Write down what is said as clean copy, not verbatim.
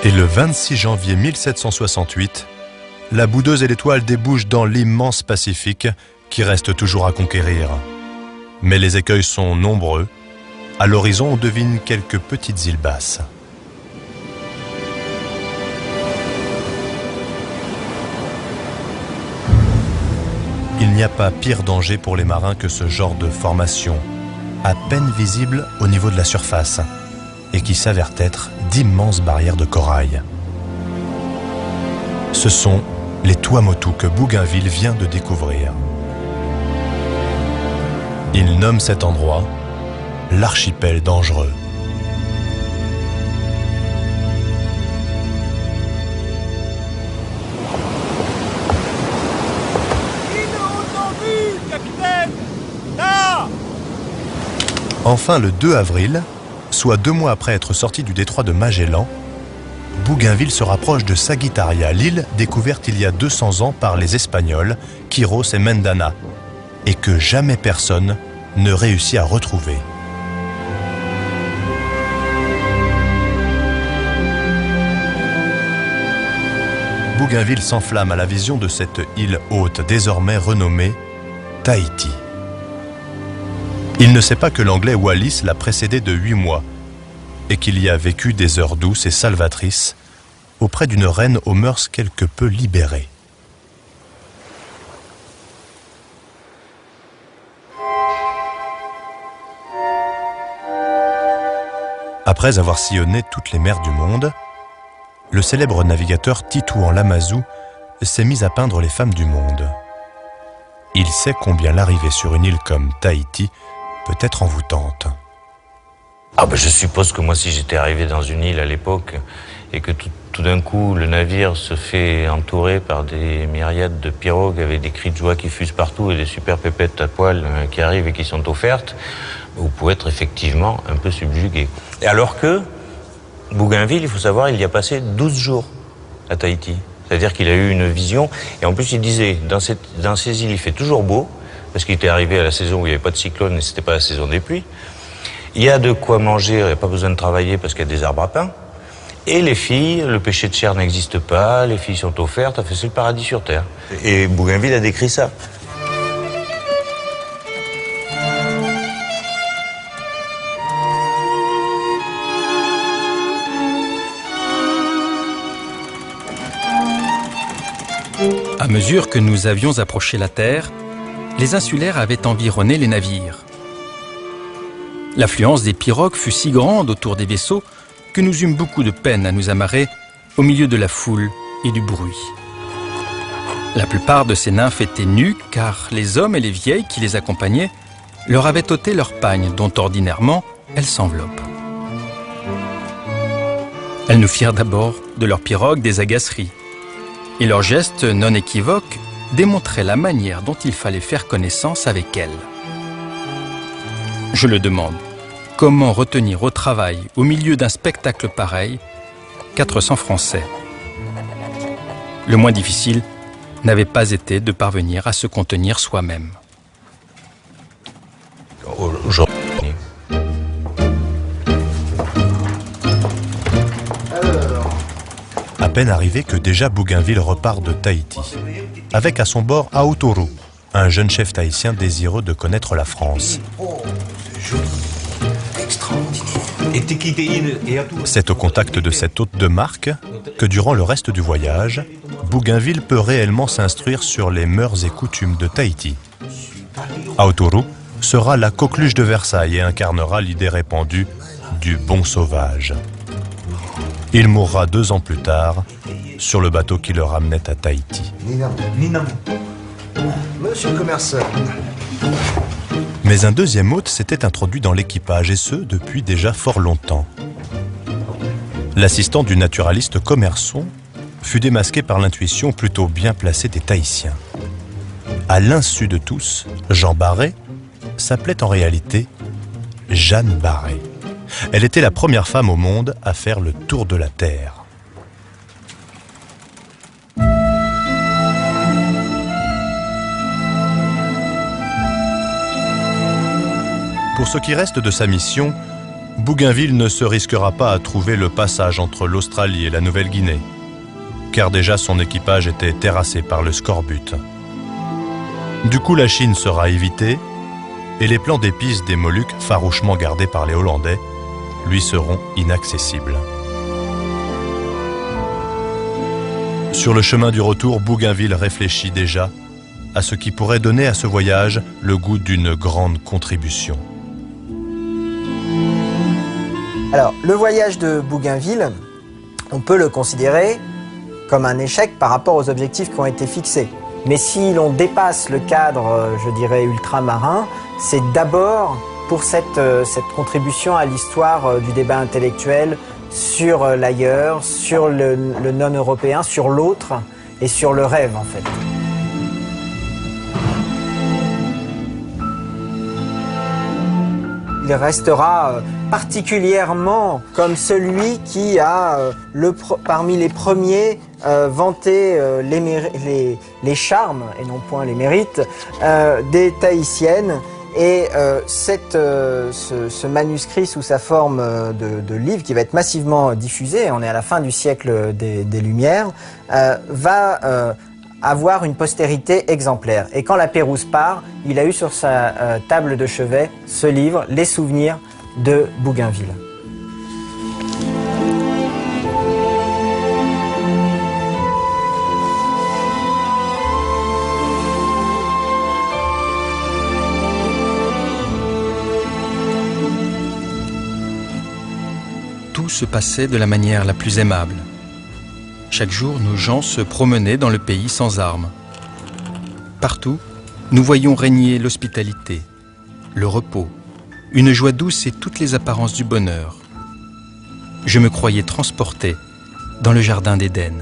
Et le 26 janvier 1768, la Boudeuse et l'Étoile débouchent dans l'immense Pacifique qui reste toujours à conquérir. Mais les écueils sont nombreux. À l'horizon, on devine quelques petites îles basses. Il n'y a pas pire danger pour les marins que ce genre de formation, à peine visible au niveau de la surface, et qui s'avèrent être d'immenses barrières de corail. Ce sont les Tuamotu que Bougainville vient de découvrir. Il nomme cet endroit l'archipel dangereux. Enfin, le 2 avril, soit 2 mois après être sorti du détroit de Magellan, Bougainville se rapproche de Sagittaria, l'île découverte il y a 200 ans par les Espagnols, Quiros et Mendana, et que jamais personne ne réussit à retrouver. Bougainville s'enflamme à la vision de cette île haute, désormais renommée Tahiti. Il ne sait pas que l'anglais Wallis l'a précédé de 8 mois et qu'il y a vécu des heures douces et salvatrices auprès d'une reine aux mœurs quelque peu libérées. Après avoir sillonné toutes les mers du monde, le célèbre navigateur Titouan Lamazou s'est mis à peindre les femmes du monde. Il sait combien l'arrivée sur une île comme Tahiti peut être envoûtante. Je suppose que moi, si j'étais arrivé dans une île à l'époque et que tout d'un coup le navire se fait entourer par des myriades de pirogues avec des cris de joie qui fusent partout et des super pépettes à poil qui arrivent et qui sont offertes, vous pouvez être effectivement un peu subjugué. Et alors que Bougainville, il faut savoir, il y a passé 12 jours à Tahiti. C'est-à-dire qu'il a eu une vision, et en plus il disait, dans ces îles, il fait toujours beau, parce qu'il était arrivé à la saison où il n'y avait pas de cyclone et c'était pas la saison des pluies. Il y a de quoi manger, il n'y a pas besoin de travailler parce qu'il y a des arbres à pain. Et les filles, le péché de chair n'existe pas, les filles sont offertes, c'est le paradis sur terre. Et Bougainville a décrit ça. À mesure que nous avions approché la terre, les insulaires avaient environné les navires. L'affluence des pirogues fut si grande autour des vaisseaux que nous eûmes beaucoup de peine à nous amarrer au milieu de la foule et du bruit. La plupart de ces nymphes étaient nues car les hommes et les vieilles qui les accompagnaient leur avaient ôté leurs pagnes dont ordinairement elles s'enveloppent. Elles nous firent d'abord de leurs pirogues des agaceries et leurs gestes non équivoques démontraient la manière dont il fallait faire connaissance avec elles. Je le demande, comment retenir au travail, au milieu d'un spectacle pareil, 400 Français? Le moins difficile n'avait pas été de parvenir à se contenir soi-même. À peine arrivé que déjà Bougainville repart de Tahiti, avec à son bord Aotoru, un jeune chef tahitien désireux de connaître la France. C'est au contact de cet hôte de marque que durant le reste du voyage, Bougainville peut réellement s'instruire sur les mœurs et coutumes de Tahiti. Aotoru sera la coqueluche de Versailles et incarnera l'idée répandue du bon sauvage. Il mourra 2 ans plus tard sur le bateau qui le ramenait à Tahiti. Monsieur le commerçant. Mais un deuxième hôte s'était introduit dans l'équipage, et ce, depuis déjà fort longtemps. L'assistant du naturaliste Commerson fut démasqué par l'intuition plutôt bien placée des Tahitiens. À l'insu de tous, Jean Barré s'appelait en réalité Jeanne Barré. Elle était la première femme au monde à faire le tour de la Terre. Pour ce qui reste de sa mission, Bougainville ne se risquera pas à trouver le passage entre l'Australie et la Nouvelle-Guinée, car déjà son équipage était terrassé par le scorbut. Du coup, la Chine sera évitée et les plans d'épices des Moluques, farouchement gardés par les Hollandais, lui seront inaccessibles. Sur le chemin du retour, Bougainville réfléchit déjà à ce qui pourrait donner à ce voyage le goût d'une grande contribution. Alors, le voyage de Bougainville, on peut le considérer comme un échec par rapport aux objectifs qui ont été fixés. Mais si l'on dépasse le cadre, je dirais, ultramarin, c'est d'abord pour cette contribution à l'histoire du débat intellectuel sur l'ailleurs, sur le non-européen, sur l'autre et sur le rêve, en fait. Il restera particulièrement comme celui qui a, parmi les premiers, vanté les charmes, et non point les mérites, des Tahitiennes. Et ce manuscrit sous sa forme de livre, qui va être massivement diffusé, on est à la fin du siècle des Lumières, va avoir une postérité exemplaire. Et quand la Pérouse part, il a eu sur sa table de chevet ce livre, Les souvenirs de Bougainville. Tout se passait de la manière la plus aimable. Chaque jour, nos gens se promenaient dans le pays sans armes. Partout, nous voyions régner l'hospitalité, le repos, une joie douce et toutes les apparences du bonheur. Je me croyais transporté dans le jardin d'Éden.